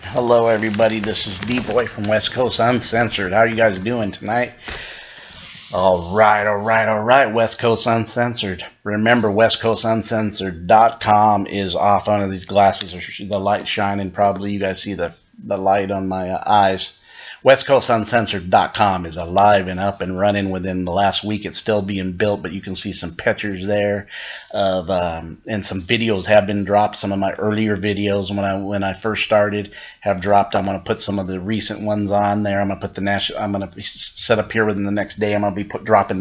Hello, everybody. This is D-Boy from West Coast Uncensored. How are you guys doing tonight? All right. West Coast Uncensored. Remember, westcoastuncensored.com is off. One of these glasses, the light shining. Probably you guys see the light on my eyes. WestCoastUncensored.com is alive and up and running. Within the last week, it's still being built, but you can see some pictures there of and some videos have been dropped. Some of my earlier videos when I first started have dropped. I'm going to put some of the recent ones on there. I'm going to put the national. I'm going to set up here within the next day. I'm going to be dropping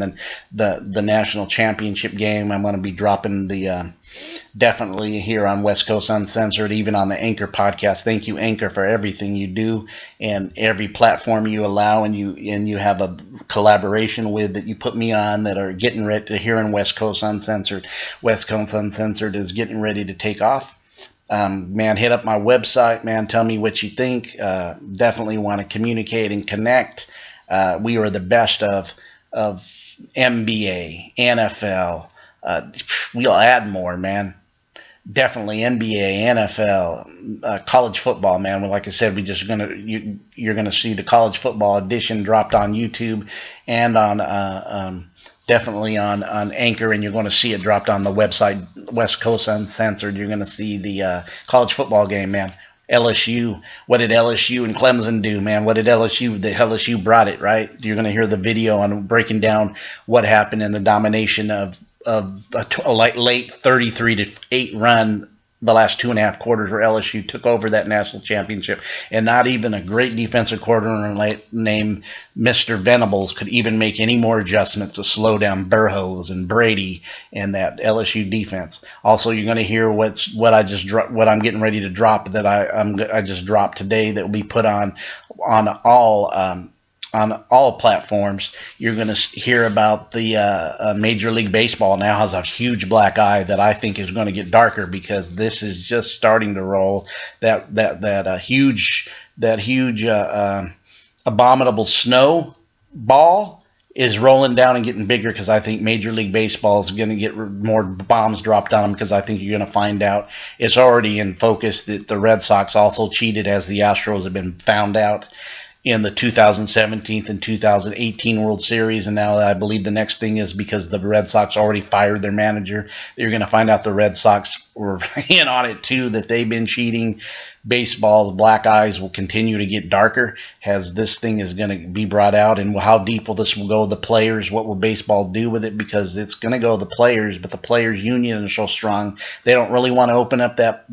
the national championship game. I'm going to be dropping the definitely here on West Coast Uncensored, even on the Anchor podcast. Thank you, Anchor, for everything you do and every platform you allow, and you have a collaboration with that you put me on that are getting ready to hear on West Coast Uncensored. West Coast Uncensored is getting ready to take off. Man, hit up my website, man. Tell me what you think. Definitely want to communicate and connect. We are the best of NBA, NFL. We'll add more, man. Definitely NBA, NFL, college football, man. Well, like I said, you're gonna see the college football edition dropped on YouTube and on definitely on Anchor, and you're going to see it dropped on the website West Coast Uncensored. You're going to see the college football game, man. LSU. What did LSU and Clemson do, man? What did LSU? The LSU brought it, right? You're going to hear the video on breaking down what happened in the domination of a late 33-8 run the last 2.5 quarters where LSU took over that national championship, and not even a great defensive coordinator named Mr. Venables could even make any more adjustments to slow down Burroughs and Brady and that LSU defense. Also, you're going to hear what I'm getting ready to drop that I just dropped today that will be put on all platforms. You're going to hear about the Major League Baseball now has a huge black eye that I think is going to get darker because this is just starting to roll. That huge abominable snow ball is rolling down and getting bigger because I think Major League Baseball is going to get more bombs dropped on them because I think you're going to find out it's already in focus that the Red Sox also cheated as the Astros have been found out in the 2017 and 2018 World Series. And now I believe the next thing is because the Red Sox already fired their manager, you're going to find out the Red Sox were in on it too, that they've been cheating. Baseball's black eyes will continue to get darker as this thing is going to be brought out, and how deep will this will go? The players, what will baseball do with it? Because it's going to go the players, but the players' union is so strong they don't really want to open up that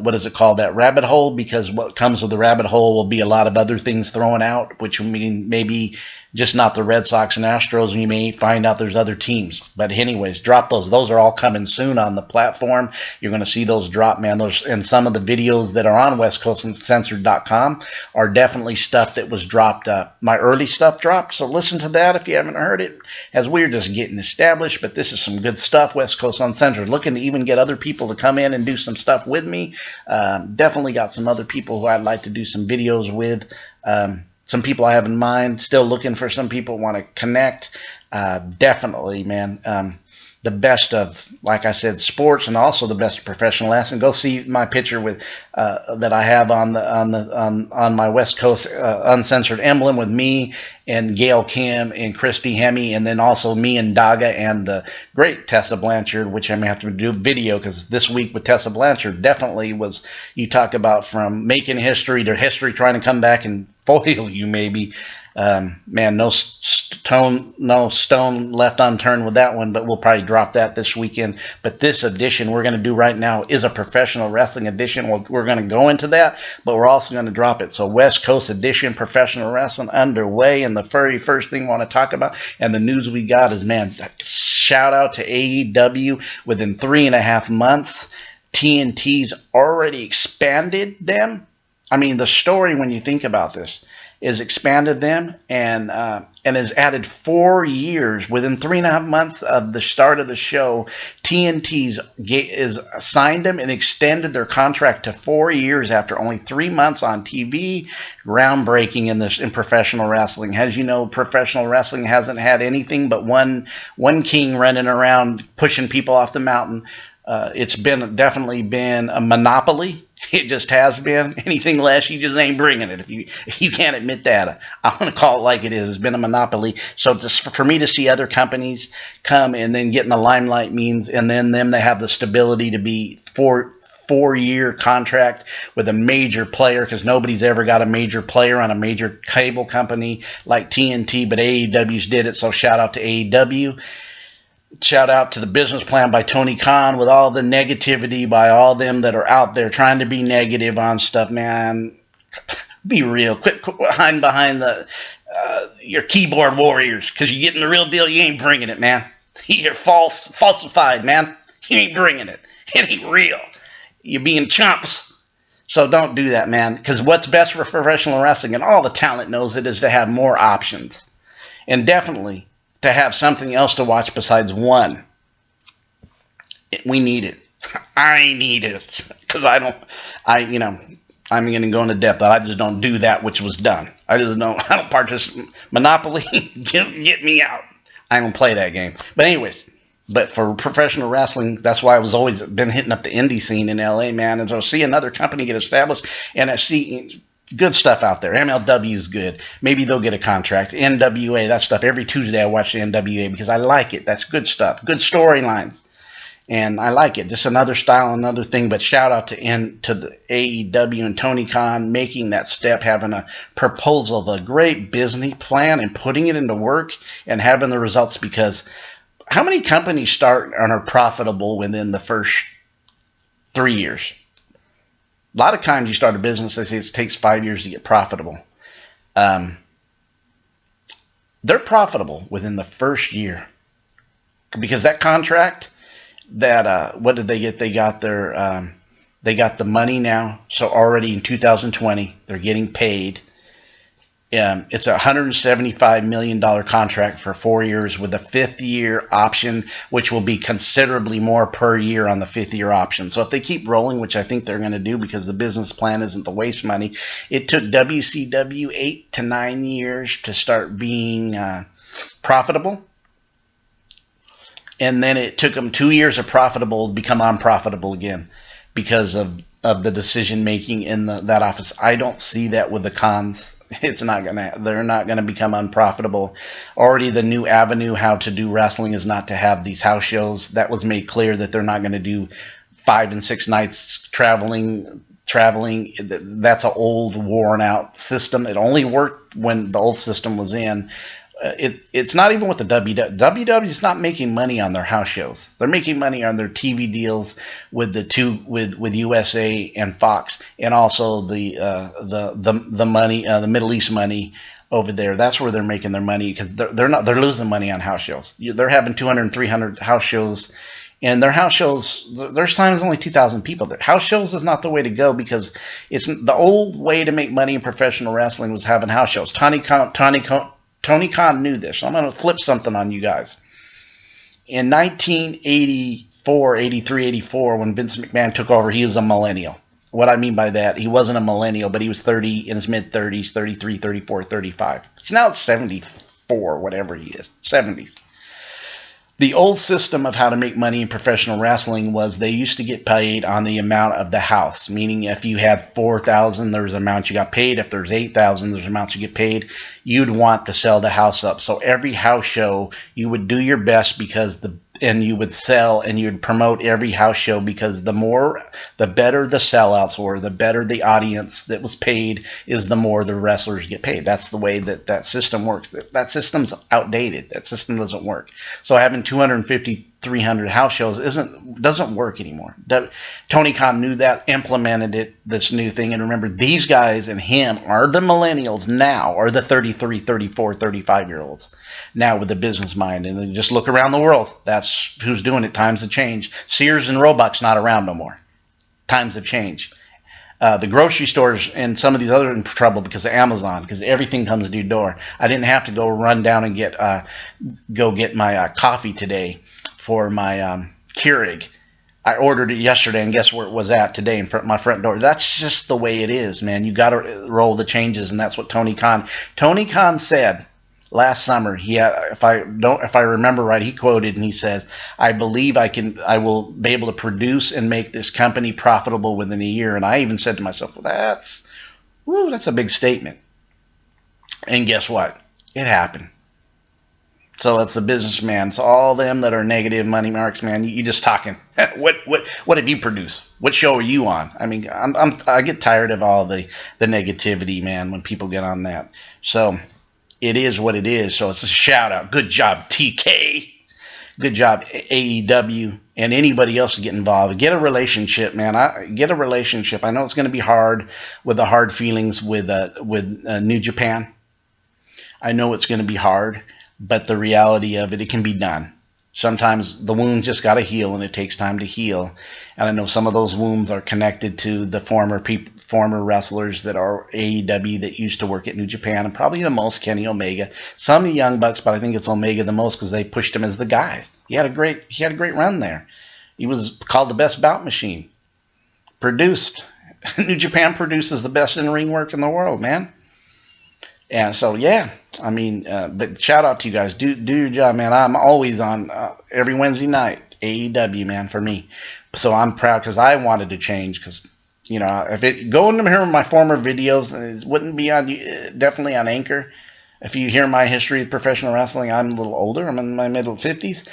what is it called, that rabbit hole, because what comes with the rabbit hole will be a lot of other things thrown out, which will mean maybe just not the Red Sox and Astros, and you may find out there's other teams. But anyways, drop those are all coming soon on the platform. You're going to see those drop, man. Those, and some of the videos that are on westcoastuncensored.com are definitely stuff that was dropped. My early stuff dropped, so listen to that if you haven't heard it, as we're just getting established. But this is some good stuff. West Coast Uncensored, looking to even get other people to come in and do some stuff with me. Definitely got some other people who I'd like to do some videos with. Some people I have in mind, still looking for some people want to connect. Definitely, man. The best of, like I said, sports, and also the best of professional wrestling. Go see my picture with that I have on my West Coast Uncensored emblem with me and Gail Kim and Christy Hemme, and then also me and Daga and the great Tessa Blanchard, which I may have to do video because this week with Tessa Blanchard definitely was, you talk about from making history to history trying to come back and foil you maybe. Man, no stone left unturned with that one, but we'll probably drop that this weekend. But this edition we're going to do right now is a professional wrestling edition. We're going to go into that, but we're also going to drop it. So West Coast edition, professional wrestling underway. And the very first thing we want to talk about and the news we got is, man, shout out to AEW. Within 3.5 months, TNT's already expanded them. I mean, the story, when you think about this, is expanded them and has added 4 years within 3.5 months of the start of the show. TNT's is signed them and extended their contract to 4 years after only 3 months on TV. Groundbreaking in professional wrestling. As you know, professional wrestling hasn't had anything but one king running around pushing people off the mountain. It's definitely been a monopoly It just has been. Anything less, you just ain't bringing it. If you can't admit that, I want to call it like it is. It's been a monopoly. So just for me to see other companies come and then get in the limelight means, and then them they have the stability to be four-year contract with a major player, because nobody's ever got a major player on a major cable company like TNT, but AEW's did it. So shout out to AEW. Shout out to the business plan by Tony Khan, with all the negativity by all them that are out there trying to be negative on stuff, man. Be real. Quit hiding behind your keyboard warriors, because you're getting the real deal. You ain't bringing it, man. You're falsified, man. You ain't bringing it. It ain't real. You're being chumps. So don't do that, man, because what's best for professional wrestling, and all the talent knows it, is to have more options. And definitely to have something else to watch besides one. We need it. I need it. Because I'm going to go into depth. I just don't do that which was done. I don't participate. Monopoly, get me out. I don't play that game. But anyways, but for professional wrestling, that's why I was always been hitting up the indie scene in LA, man. And so see another company get established, and I see good stuff out there. MLW is good. Maybe they'll get a contract. NWA, that stuff. Every Tuesday I watch the NWA because I like it. That's good stuff. Good storylines. And I like it. Just another style, another thing. But shout out to the AEW and Tony Khan making that step, having a proposal, a great business plan, and putting it into work and having the results. Because how many companies start and are profitable within the first 3 years? A lot of times you start a business, they say it takes 5 years to get profitable. They're profitable within the first year, because that contract, that what did they get? They got the money now. So already in 2020, they're getting paid. It's a $175 million contract for 4 years with a fifth-year option, which will be considerably more per year on the fifth-year option. So if they keep rolling, which I think they're going to do because the business plan isn't to waste money, it took WCW 8 to 9 years to start being profitable. And then it took them 2 years of profitable to become unprofitable again because of the decision making in that office. I don't see that with the Khans. They're not gonna become unprofitable. Already the new avenue how to do wrestling is not to have these house shows. That was made clear that they're not gonna do 5 and 6 nights traveling. That's an old, worn out system. It only worked when the old system was in. It's not even with the WW. WW is not making money on their house shows. They're making money on their TV deals with with USA and Fox, and also the money, the Middle East money over there. That's where they're making their money, because they're losing money on house shows. They're having 200 and 300 house shows. And their house shows, there's times only 2,000 people there. House shows is not the way to go, because it's the old way to make money in professional wrestling was having house shows. Tony Khan knew this. I'm going to flip something on you guys. In 1984, 83, 84, when Vince McMahon took over, he was a millennial. What I mean by that, he wasn't a millennial, but he was 30 in his mid-30s, 33, 34, 35. So now it's 74, whatever he is, 70s. The old system of how to make money in professional wrestling was they used to get paid on the amount of the house, meaning if you had 4,000, there's an amount you got paid. If there's 8,000, there's amounts you get paid. You'd want to sell the house up. So every house show, you would do your best and you would sell and you'd promote every house show, because the better the sellouts were, the better the audience that was paid is, the more the wrestlers get paid. That's the way that system works. That system's outdated. That system doesn't work. So having 250, 300 house shows doesn't work anymore. Tony Khan knew that, implemented it, this new thing. And remember, these guys and him are the millennials now, or the 33, 34, 35-year-olds now with the business mind. And then just look around the world. That's who's doing it. Times have changed. Sears and Roebuck's not around no more. Times have changed. The grocery stores and some of these other in trouble because of Amazon, because everything comes to your door. I didn't have to go run down and get my coffee today for my Keurig. I ordered it yesterday, and guess where it was at today? In front of my front door. That's just the way it is, man. You got to roll the changes, and that's what Tony Khan said. last summer, he had, if I remember right, he quoted and he says, "I believe I will be able to produce and make this company profitable within a year." And I even said to myself, "Well, that's a big statement." And guess what? It happened. So it's a businessman. So all them that are negative money marks, man, you just talking. What have you produced? What show are you on? I mean, I get tired of all the negativity, man, when people get on that. So it is what it is. So it's a shout out. Good job, TK. Good job, AEW, and anybody else to get involved. Get a relationship, man. Get a relationship. I know it's going to be hard with the hard feelings with New Japan. I know it's going to be hard, but the reality of it can be done. Sometimes the wound just got to heal, and it takes time to heal. And I know some of those wounds are connected to the former wrestlers that are AEW that used to work at New Japan, and probably the most Kenny Omega, some of the Young Bucks, but I think it's Omega the most because they pushed him as the guy. He had a great run there. He was called the best bout machine. Produced. New Japan produces the best in ring work in the world, man. And so, yeah, I mean, but shout out to you guys. Do your job, man. I'm always on every Wednesday night, AEW, man, for me. So I'm proud because I wanted to change because, if it go into here my former videos, it wouldn't be on definitely on Anchor. If you hear my history of professional wrestling, I'm a little older. I'm in my middle 50s.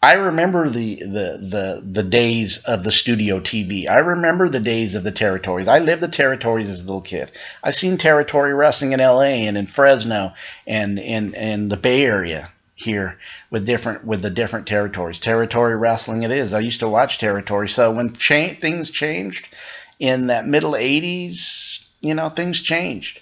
I remember the days of the studio TV. I remember the days of the territories. I lived the territories as a little kid. I've seen territory wrestling in LA and in Fresno and in the Bay Area here with the different territories. Territory wrestling it is. I used to watch territory. So when things changed in that middle 80s, things changed.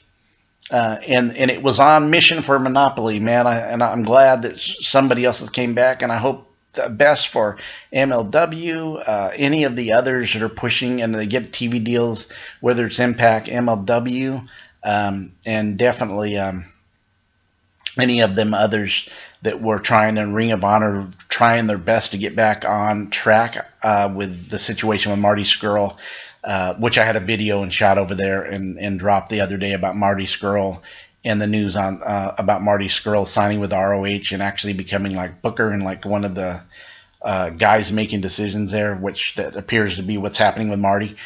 And it was on mission for Monopoly, man. I'm glad that somebody else has came back, and I hope the best for MLW, any of the others that are pushing and they get TV deals, whether it's Impact, MLW, and definitely any of them others that were trying in Ring of Honor, trying their best to get back on track with the situation with Marty Scurll, which I had a video and shot over there and dropped the other day about Marty Scurll and the news on about Marty Scurll signing with ROH and actually becoming like Booker and like one of the guys making decisions there, which that appears to be what's happening with Marty.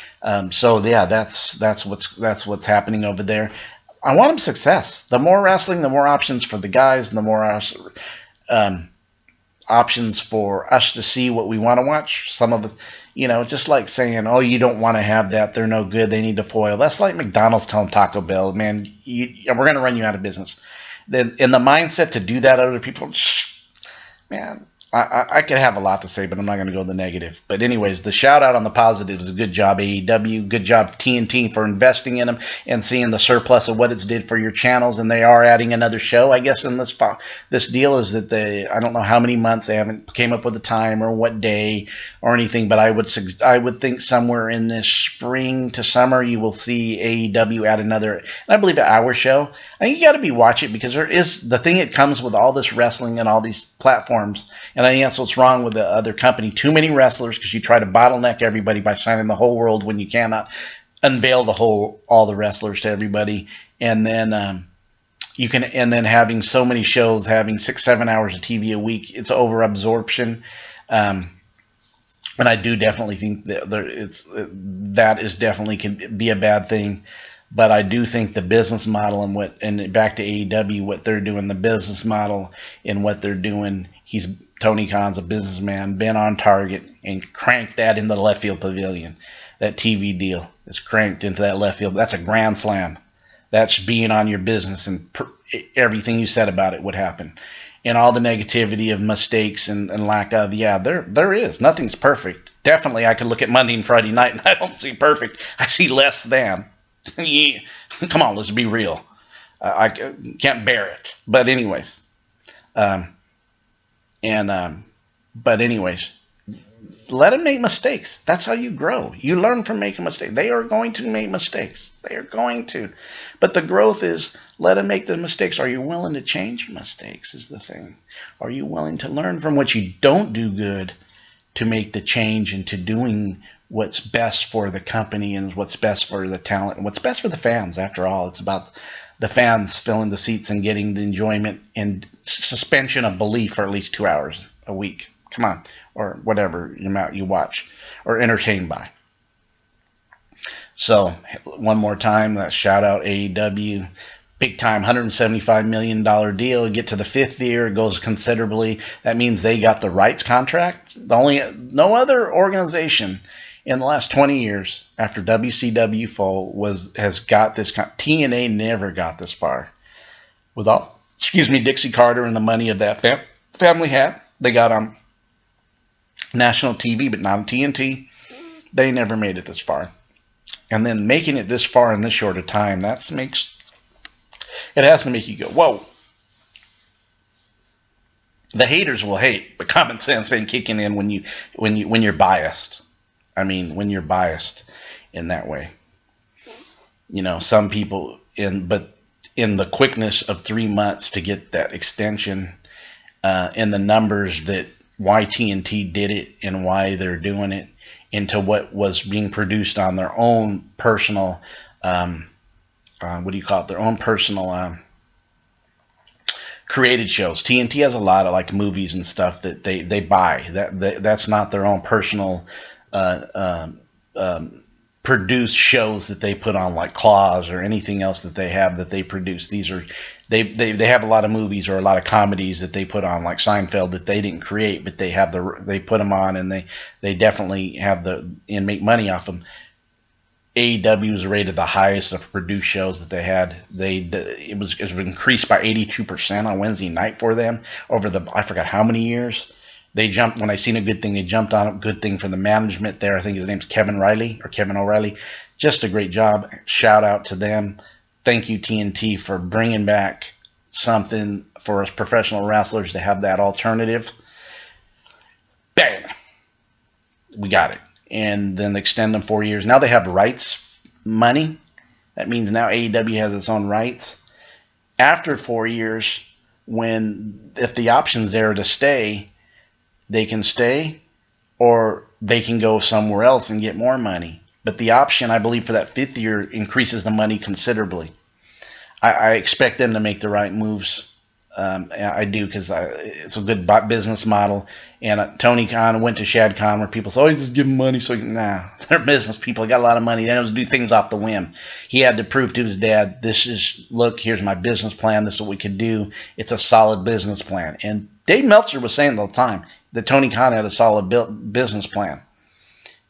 So yeah, that's what's happening over there. I want him success. The more wrestling, the more options for the guys, and the more options for us to see what we want to watch. Some of the, just like saying, "Oh, you don't want to have that. They're no good. They need to foil." That's like McDonald's telling Taco Bell, "Man, we're going to run you out of business." Then in the mindset to do that, other people, man. I could have a lot to say, but I'm not going to go the negative. But anyways, the shout out on the positives. Good job, AEW. Good job, TNT, for investing in them and seeing the surplus of what it's did for your channels. And they are adding another show, I guess, in this deal is that I don't know how many months they haven't came up with a time or what day or anything, but I would think somewhere in this spring to summer you will see AEW add another, and I believe an hour show. I think you got to be watching it because there is the thing that comes with all this wrestling and all these platforms. And I think that's what's wrong with the other company. Too many wrestlers because you try to bottleneck everybody by signing the whole world when you cannot unveil all the wrestlers to everybody. And then and then having so many shows, having 6-7 hours of TV a week, it's over absorption. And I do definitely think that is definitely can be a bad thing. But I do think the business model and back to AEW, what they're doing, the business model and what they're doing, Tony Khan's a businessman, been on target and cranked that into the left field pavilion. That TV deal is cranked into that left field. That's a grand slam. That's being on your business, and everything you said about it would happen. And all the negativity of mistakes and lack of, there is. Nothing's perfect. Definitely, I could look at Monday and Friday night and I don't see perfect. I see less than. Yeah. Come on, let's be real. I can't bear it. But anyways, but anyways, let them make mistakes. That's how you grow. You learn from making mistakes. They are going to make mistakes. They are going to. But the growth is let them make the mistakes. Are you willing to change mistakes is the thing. Are you willing to learn from what you don't do good to make the change into doing what's best for the company and what's best for the talent and what's best for the fans? After all, it's about the fans filling the seats and getting the enjoyment and suspension of belief for at least 2 hours a week. Come on, or whatever amount you watch or entertained by. So one more time, that shout out AEW. Big time $175 million deal. Get to the fifth year, it goes considerably. That means they got the rights contract. No other organization in the last 20 years after WCW has got this. TNA never got this far. With all, Dixie Carter and the money of that family had, they got on national TV, but not on TNT. They never made it this far. And then making it this far in this short a time, it has to make you go, whoa. The haters will hate, but common sense ain't kicking in when you're biased. I mean, when you're biased in that way. Some people but in the quickness of 3 months to get that extension, and the numbers that why TNT did it and why they're doing it, into what was being produced on their own personal, their own personal created shows. TNT has a lot of like movies and stuff that they buy. That's not their own personal produced shows that they put on, like Claws or anything else that they have that they produce. These are they have a lot of movies or a lot of comedies that they put on, like Seinfeld, that they didn't create, but they put them on, and they definitely have and make money off them. AEW was rated the highest of produced shows that they had. It was increased by 82% on Wednesday night for them over I forgot how many years. They jumped when I seen a good thing. They jumped on a good thing for the management there. I think his name's Kevin O'Reilly. Just a great job. Shout out to them. Thank you, TNT, for bringing back something for us professional wrestlers to have that alternative. Bam! We got it. And then extend them 4 years. Now they have rights money. That means now AEW has its own rights. After 4 years, if the option's there to stay, they can stay, or they can go somewhere else and get more money. But the option, I believe, for that fifth year increases the money considerably. I expect them to make the right moves. I do, because it's a good business model. And Tony Khan went to Shad Khan, where people say, "Oh, he's just giving money." So they're business people. They got a lot of money. They don't do things off the whim. He had to prove to his dad, look, here's my business plan. This is what we could do. It's a solid business plan. And Dave Meltzer was saying the whole time that Tony Khan had a solid business plan.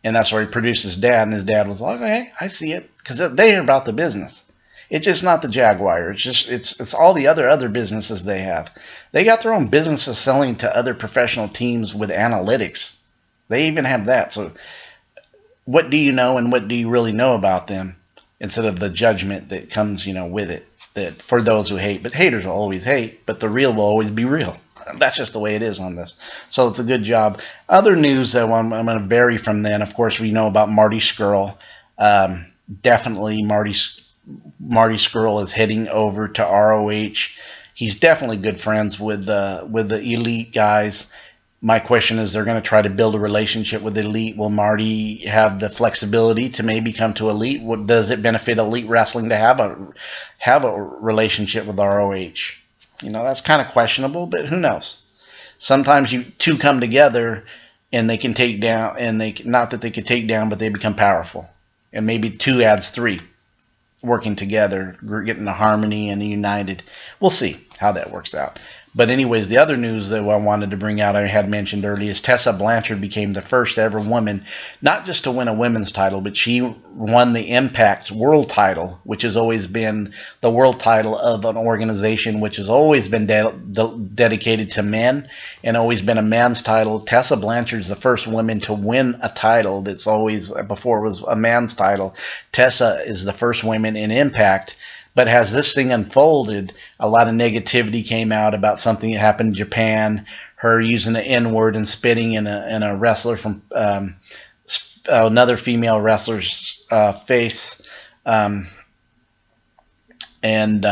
And that's where he produced his dad, and his dad was like, "Okay, I see it," because they are about the business. It's just not the Jaguar. It's all the other businesses they have. They got their own businesses selling to other professional teams with analytics. They even have that. So what do you know, and what do you really know about them, instead of the judgment that comes, with it, that for those who hate. But haters will always hate, but the real will always be real. That's just the way it is on this. So it's a good job. Other news that I'm going to vary from then, of course, we know about Marty Scurll. Definitely Marty Scurll is heading over to ROH. He's definitely good friends with the Elite guys. My question is, they're going to try to build a relationship with Elite. Will Marty have the flexibility to maybe come to Elite? Does it benefit Elite Wrestling to have a relationship with ROH? That's kind of questionable, but who knows? Sometimes you two come together and they can take down, and not that they could take down, but they become powerful. And maybe 2 adds 3 working together, getting a harmony and a united. We'll see how that works out. But anyways, the other news that I wanted to bring out, I had mentioned earlier, is Tessa Blanchard became the first ever woman, not just to win a women's title, but she won the Impact World title, which has always been the world title of an organization which has always been dedicated to men and always been a man's title. Tessa Blanchard is the first woman to win a title that's always, before it was a man's title. Tessa is the first woman in Impact. But as this thing unfolded, a lot of negativity came out about something that happened in Japan, her using the N-word and spitting in a wrestler from another female wrestler's face. That's kind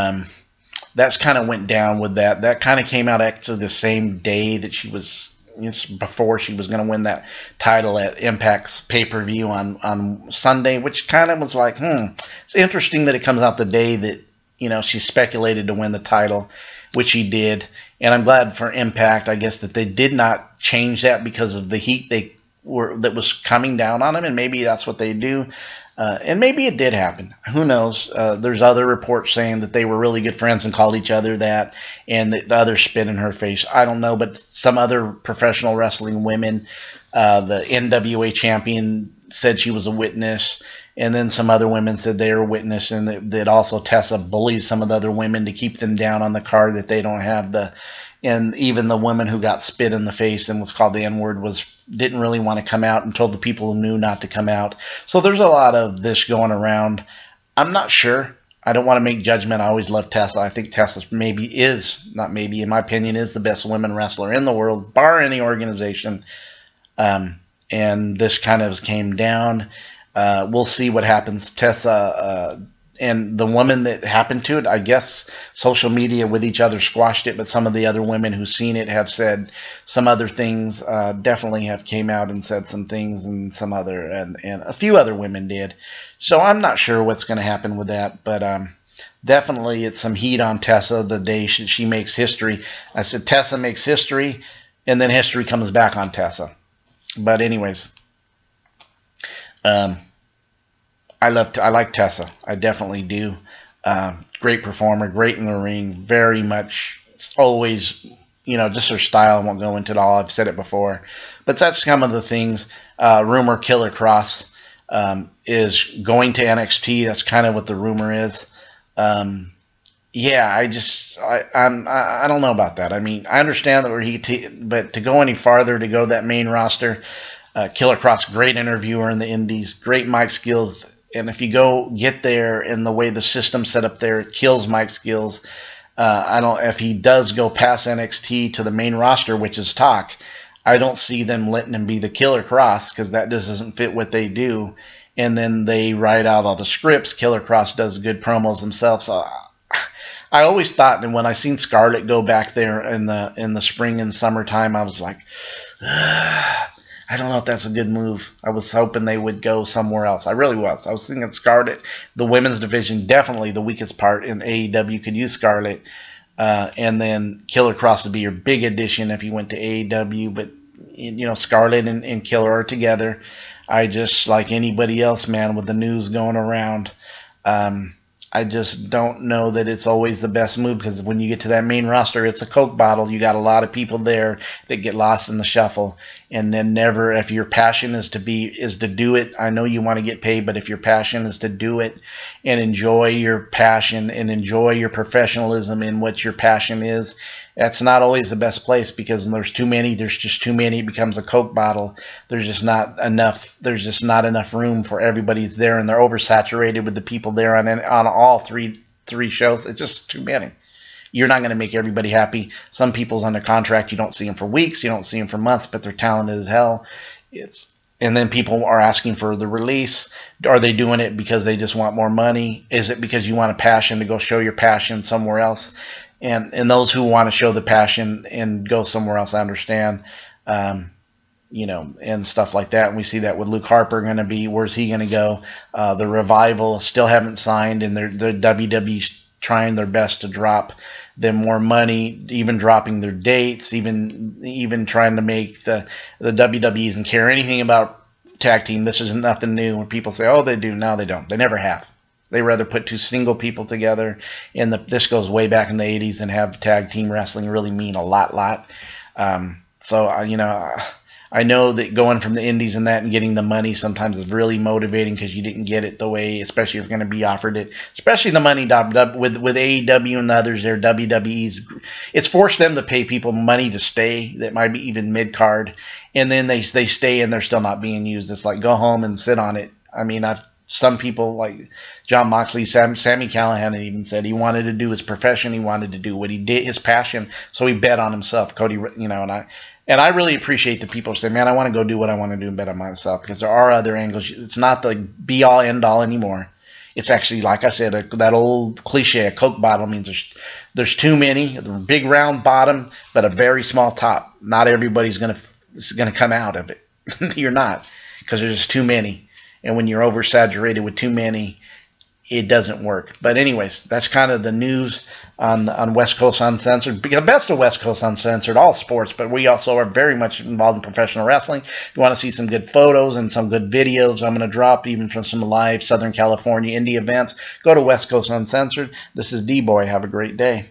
of went down with that. That kind of came out actually the same day that she was, before she was going to win that title at Impact's pay-per-view on Sunday, which kind of was like, it's interesting that it comes out the day that she speculated to win the title, which she did. And I'm glad for Impact, I guess, that they did not change that because of the heat that was coming down on them, and maybe that's what they do. And maybe it did happen. Who knows? There's other reports saying that they were really good friends and called each other that, and the other spit in her face. I don't know, but some other professional wrestling women, the NWA champion said she was a witness, and then some other women said they were a witness, and that also Tessa bullies some of the other women to keep them down on the card, that they don't have the. And even the woman who got spit in the face and was called the N-word didn't really want to come out and told the people who knew not to come out. So there's a lot of this going around. I'm not sure. I don't want to make judgment. I always love Tessa. I think Tessa in my opinion, is the best women wrestler in the world, bar any organization. And this kind of came down. We'll see what happens. Tessa and the woman that happened to it, I guess social media with each other squashed it, but some of the other women who've seen it have said some other things, definitely have came out and said some things, and and a few other women did. So I'm not sure what's going to happen with that, but definitely it's some heat on Tessa the day she makes history. I said Tessa makes history, and then history comes back on Tessa. But anyways, I like Tessa. I definitely do. Great performer, great in the ring, very much always, just her style. I won't go into it all. I've said it before. But that's some of the things. Rumor Killer Kross is going to NXT. That's kind of what the rumor is. Yeah, I don't know about that. I mean, I understand that but to go any farther, to go to that main roster, Killer Kross, great interviewer in the Indies, great mic skills. And if you get there, and the way the system's set up there, it kills mic skills. If he does go past NXT to the main roster, which is talk, I don't see them letting him be the Killer Kross, because that just doesn't fit what they do. And then they write out all the scripts. Killer Kross does good promos himself. So I always thought, and when I seen Scarlett go back there in the spring and summertime, I was like, I don't know if that's a good move. I was hoping they would go somewhere else. I really was. I was thinking Scarlett, the women's division, definitely the weakest part in AEW, could use Scarlett. And then Killer Kross would be your big addition if you went to AEW. But, Scarlett and Killer are together. I just, like anybody else, man, with the news going around, I just don't know that it's always the best move, because when you get to that main roster, it's a Coke bottle. You got a lot of people there that get lost in the shuffle, and then never, if your passion is to do it, I know you want to get paid, but if your passion is to do it and enjoy your passion and enjoy your professionalism in what your passion is, that's not always the best place, because when there's just too many, it becomes a Coke bottle. There's just not enough room for everybody's there, and they're oversaturated with the people there on all three shows. It's just too many. You're not going to make everybody happy. Some people's under contract. You don't see them for weeks. You don't see them for months, but they're talented as hell. And then people are asking for the release. Are they doing it because they just want more money? Is it because you want a passion to go show your passion somewhere else? And those who want to show the passion and go somewhere else, I understand, and stuff like that. And we see that with Luke Harper going to be, where's he going to go? The Revival still haven't signed, and the WWE's trying their best to drop them more money, even dropping their dates, even trying to make the WWE doesn't care anything about tag team. This is nothing new. When people say, oh, they do, no, they don't. They never have. They rather put two single people together, and this goes way back in the 80s, and have tag team wrestling really mean a lot. So I know that going from the indies and that and getting the money sometimes is really motivating, because you didn't get it the way, especially if you're going to be offered it, especially the money with AEW and the others there, WWE's, it's forced them to pay people money to stay that might be even mid-card, and then they stay and they're still not being used. It's like, go home and sit on it. I mean, some people like John Moxley, Sami Callihan even said he wanted to do his profession. He wanted to do what he did, his passion. So he bet on himself. Cody, and I really appreciate the people who say, man, I want to go do what I want to do and bet on myself, because there are other angles. It's not the be all end all anymore. It's actually, like I said, that old cliche, a Coke bottle means there's too many, a big round bottom, but a very small top. Not everybody's going to come out of it. You're not, because there's just too many. And when you're oversaturated with too many, it doesn't work. But anyways, that's kind of the news on West Coast Uncensored. Because best of West Coast Uncensored, all sports, but we also are very much involved in professional wrestling. If you want to see some good photos and some good videos, I'm going to drop even from some live Southern California indie events. Go to West Coast Uncensored. This is D-Boy. Have a great day.